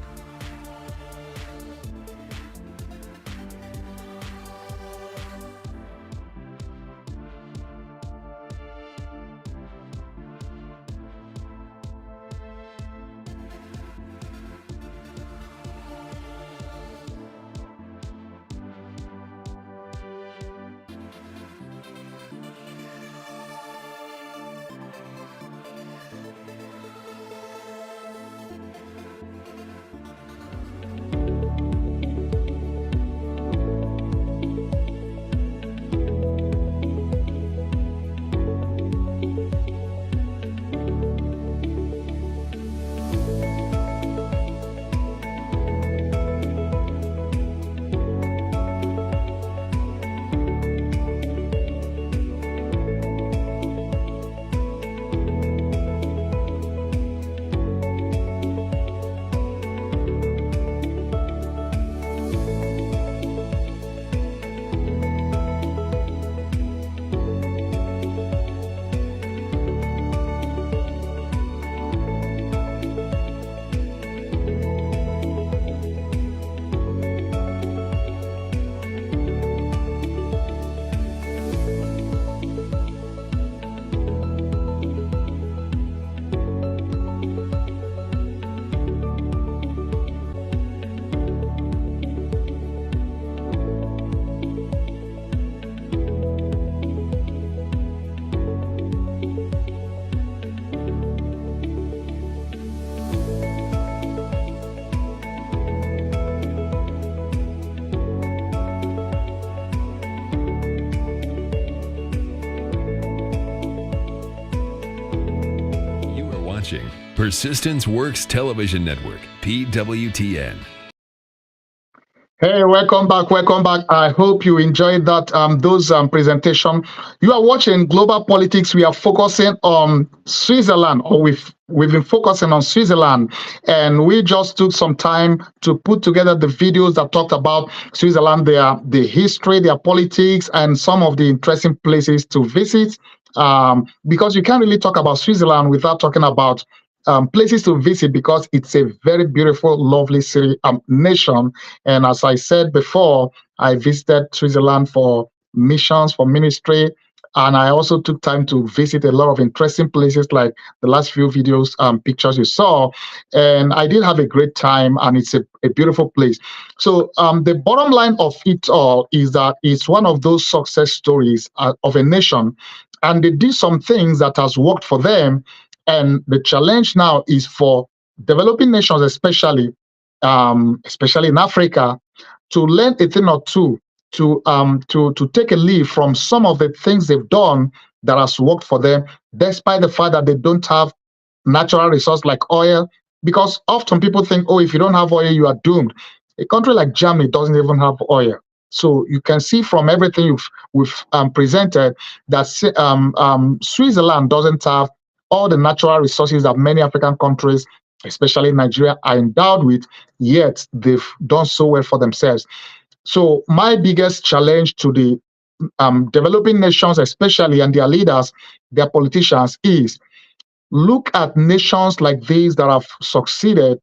watching Persistence Works Television Network, PWTN. Hey, welcome back. Welcome back. I hope you enjoyed that those presentation. You are watching Global Politics. We are focusing on Switzerland, or we've been focusing on Switzerland, and we just took some time to put together the videos that talked about Switzerland, the history, their politics, and some of the interesting places to visit. Because you can't really talk about Switzerland without talking about places to visit, because it's a very beautiful, lovely city, nation. And as I said before, I visited Switzerland for missions, for ministry, and I also took time to visit a lot of interesting places, like the last few videos, pictures you saw. And I did have a great time, and it's a beautiful place. So the bottom line of it all is that it's one of those success stories of a nation, and they did some things that has worked for them. And the challenge now is for developing nations, especially in Africa, to learn a thing or two to take a leaf from some of the things they've done that has worked for them, despite the fact that they don't have natural resource like oil. Because often people think, oh, if you don't have oil, you are doomed. A country like Germany doesn't even have oil. So you can see from everything we've presented that Switzerland doesn't have all the natural resources that many African countries, especially Nigeria, are endowed with, yet they've done so well for themselves. So my biggest challenge to the developing nations, especially, and their leaders, their politicians, is look at nations like these that have succeeded,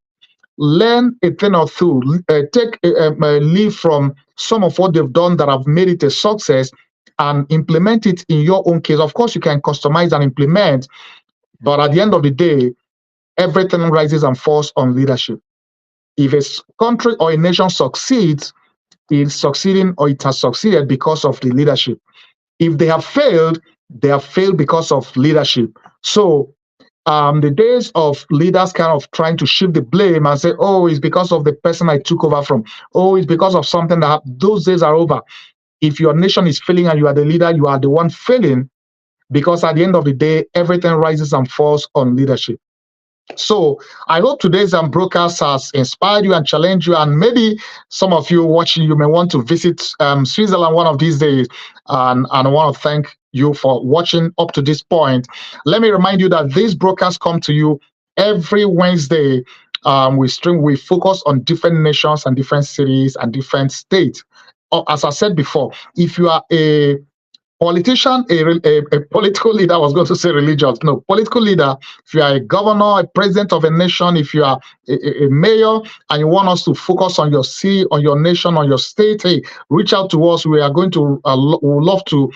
learn a thing or two, take a leaf from some of what they've done that have made it a success, and implement it in your own case. Of course, you can customize and implement, but at the end of the day, everything rises and falls on leadership. If a country or a nation succeeds, it's succeeding or it has succeeded because of the leadership. If they have failed, they have failed because of leadership. So the days of leaders kind of trying to shift the blame and say, oh, it's because of the person I took over from. Oh, it's because of something that happened. Those days are over. If your nation is failing and you are the leader, you are the one failing, because at the end of the day, everything rises and falls on leadership. So I hope today's broadcast has inspired you and challenged you, and maybe some of you watching, you may want to visit Switzerland one of these days. And I want to thank you for watching up to this point. Let me remind you that these broadcasts come to you every Wednesday. We focus on different nations and different cities and different states. As I said before, if you are a politician, a political leader, I was going to say religious, no, political leader, if you are a governor, a president of a nation, if you are a mayor and you want us to focus on your city, on your nation, on your state, hey, reach out to us. We are going to, we would love to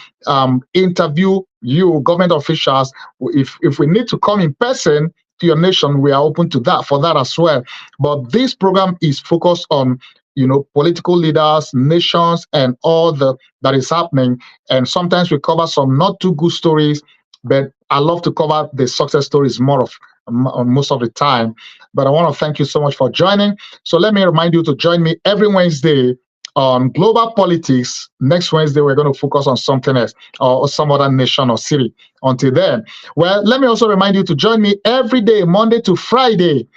interview you, government officials. If we need to come in person to your nation, we are open to that, for that as well. But this program is focused on, political leaders, nations, and all that is happening. And sometimes we cover some not too good stories, but I love to cover the success stories most of the time. But I want to thank you so much for joining. So let me remind you to join me every Wednesday on Global Politics. Next Wednesday, we're going to focus on something else or some other nation or city. Until then, well, let me also remind you to join me every day, Monday to Friday.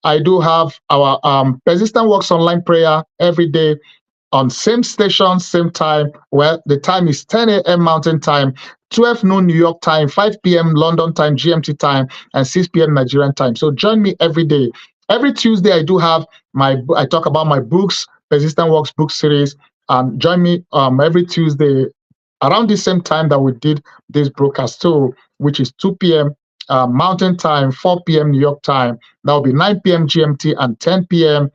I do have our Persistent Works online prayer every day on same station, same time. Well, the time is 10 a.m. Mountain Time, 12 noon New York time, 5 p.m. London time, GMT time, and 6 p.m. Nigerian time. So join me every day. Every Tuesday, I talk about my books, Persistent Works book series. And join me every Tuesday around the same time that we did this broadcast too, which is 2 p.m. Mountain time, 4 p.m. New York time. That will be 9 p.m. GMT and 10 p.m.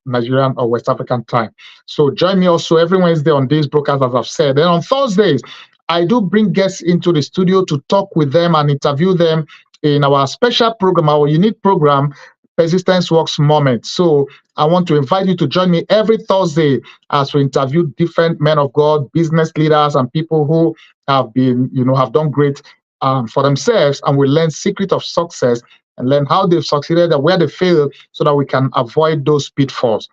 Nigerian or West African time. So join me also every Wednesday on this broadcast, as I've said. Then on Thursdays, I do bring guests into the studio to talk with them and interview them in our special program, our unique program, Persistence Works Moment. So I want to invite you to join me every Thursday as we interview different men of God, business leaders, and people who have been, have done great for themselves, and we learn secret of success and learn how they've succeeded and where they failed, so that we can avoid those pitfalls.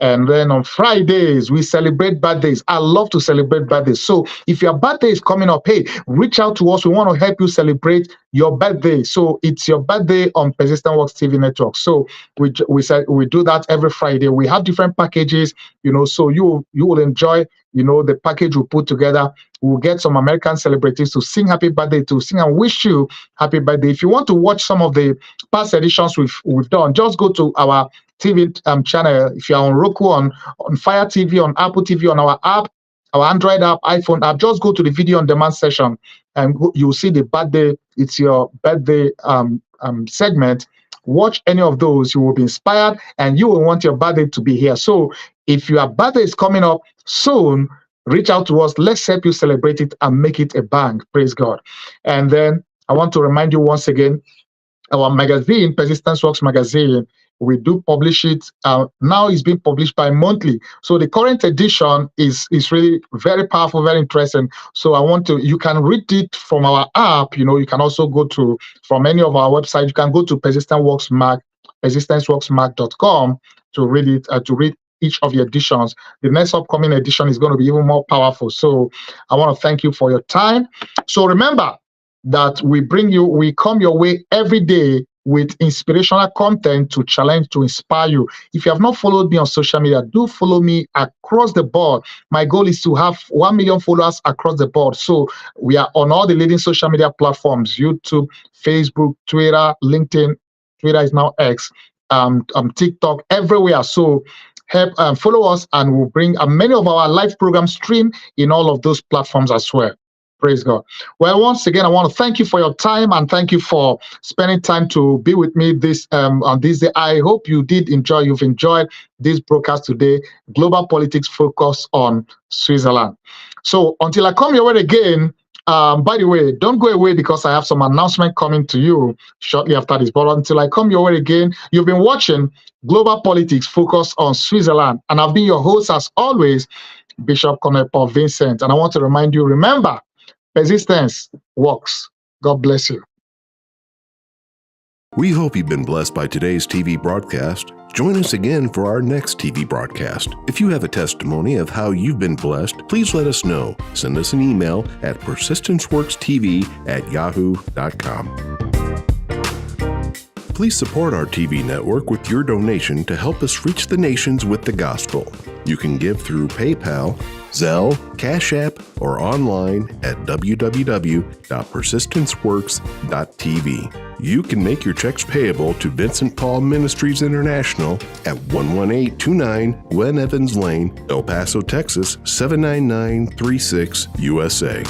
And then on Fridays, we celebrate birthdays. I love to celebrate birthdays. So if your birthday is coming up, hey, reach out to us. We want to help you celebrate your birthday. So it's your birthday on Persistent Works TV network. So we do that every Friday. We have different packages, so you will enjoy, the package we put together. We'll get some American celebrities to sing happy birthday, to sing and wish you happy birthday. If you want to watch some of the past editions we've done, just go to our TV channel. If you're on Roku, on Fire TV, on Apple TV, on our app, our Android app, iPhone app, just go to the video on demand session and you'll see the birthday. It's your birthday segment. Watch any of those. You will be inspired and you will want your birthday to be here. So if your birthday is coming up soon, reach out to us. Let's help you celebrate it and make it a bang. Praise God. And then I want to remind you once again, our magazine, Persistence Works magazine, we do publish it. Now it's being published bi-monthly. So the current edition is really very powerful, very interesting. So you can read it from our app. You can also go from any of our websites. You can go to Persistent Works Mag, persistenceworksmag.com to read it, to read each of the editions. The next upcoming edition is going to be even more powerful. So I want to thank you for your time. So remember that we come your way every day with inspirational content to challenge, to inspire you. If you have not followed me on social media, do follow me across the board. My goal is to have 1 million followers across the board. So we are on all the leading social media platforms: YouTube, Facebook, Twitter, LinkedIn. Twitter is now X, TikTok, everywhere. So help follow us, and we'll bring many of our live programs stream in all of those platforms as well. Praise God. Well, once again, I want to thank you for your time, and thank you for spending time to be with me on this day. I hope you've enjoyed this broadcast today. Global politics focus on Switzerland. So until I come your way again, by the way, don't go away, because I have some announcement coming to you shortly after this. But until I come your way again, you've been watching Global Politics Focus on Switzerland, and I've been your host as always, Bishop Colonel Paul Vincent. And I want to remind you, remember, persistence works. God bless you. We hope you've been blessed by today's TV broadcast. Join us again for our next TV broadcast. If you have a testimony of how you've been blessed, please let us know. Send us an email at persistenceworkstv@yahoo.com. Please support our TV network with your donation to help us reach the nations with the gospel. You can give through PayPal, Zelle, Cash App, or online at www.persistenceworks.tv. You can make your checks payable to Vincent Paul Ministries International at 11829 Gwen Evans Lane, El Paso, Texas 79936, USA.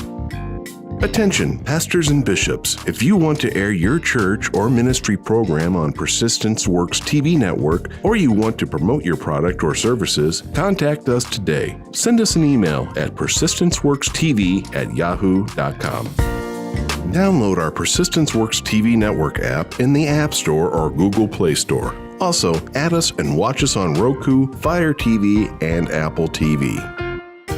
Attention, pastors and bishops. If you want to air your church or ministry program on Persistence Works TV network, or you want to promote your product or services, contact us today. Send us an email at persistenceworkstv@yahoo.com. Download our Persistence Works TV network app in the App Store or Google Play Store. Also, add us and watch us on Roku, Fire TV, and Apple TV.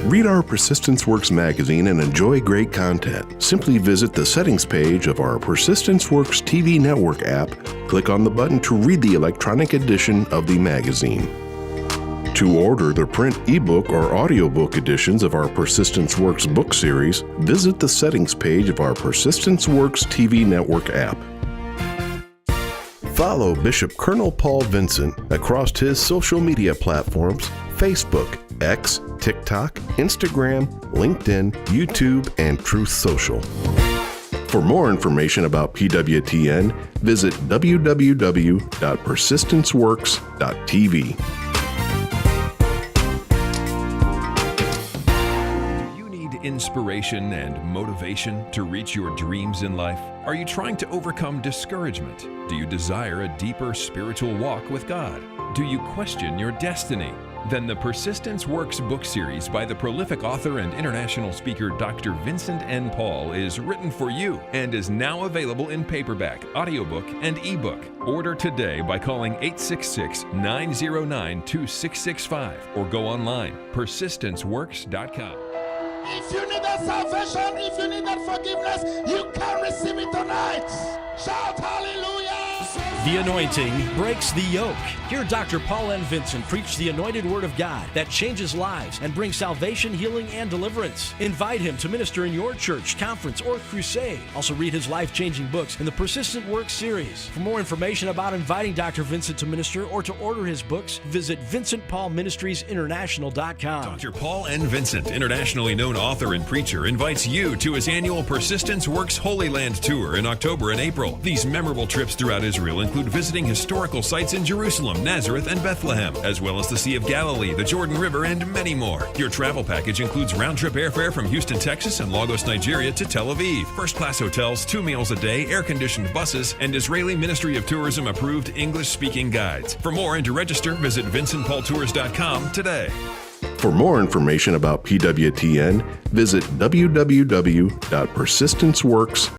Read our Persistence Works magazine and enjoy great content. Simply visit the settings page of our Persistence Works TV network app. Click on the button to read the electronic edition of the magazine. To order the print, ebook, or audiobook editions of our Persistence Works book series, visit the settings page of our Persistence Works TV network app. Follow Bishop Colonel Paul Vincent across his social media platforms: Facebook, X, TikTok, Instagram, LinkedIn, YouTube, and Truth Social. For more information about PWTN, visit www.persistenceworks.tv. Inspiration and motivation to reach your dreams in life? Are you trying to overcome discouragement? Do you desire a deeper spiritual walk with God? Do you question your destiny? Then the Persistence Works book series by the prolific author and international speaker Dr. Vincent N. Paul is written for you and is now available in paperback, audiobook, and ebook. Order today by calling 866-909-2665 or go online, persistenceworks.com. If you need that salvation, if you need that forgiveness, you can receive it tonight. Shout hallelujah. The anointing breaks the yoke. Hear Dr. Paul N. Vincent preach the anointed word of God that changes lives and brings salvation, healing, and deliverance. Invite him to minister in your church, conference, or crusade. Also read his life-changing books in the Persistent Works series. For more information about inviting Dr. Vincent to minister or to order his books, visit VincentPaulMinistriesInternational.com. Dr. Paul N. Vincent, internationally known author and preacher, invites you to his annual Persistence Works Holy Land Tour in October and April. These memorable trips throughout Israel include visiting historical sites in Jerusalem, Nazareth, and Bethlehem, as well as the Sea of Galilee, the Jordan River, and many more. Your travel package includes round-trip airfare from Houston, Texas, and Lagos, Nigeria to Tel Aviv, first-class hotels, 2 meals a day, air-conditioned buses, and Israeli Ministry of Tourism approved English-speaking guides. For more and to register, visit VincentPaulTours.com today. For more information about PWTN, visit www.persistenceworks.com.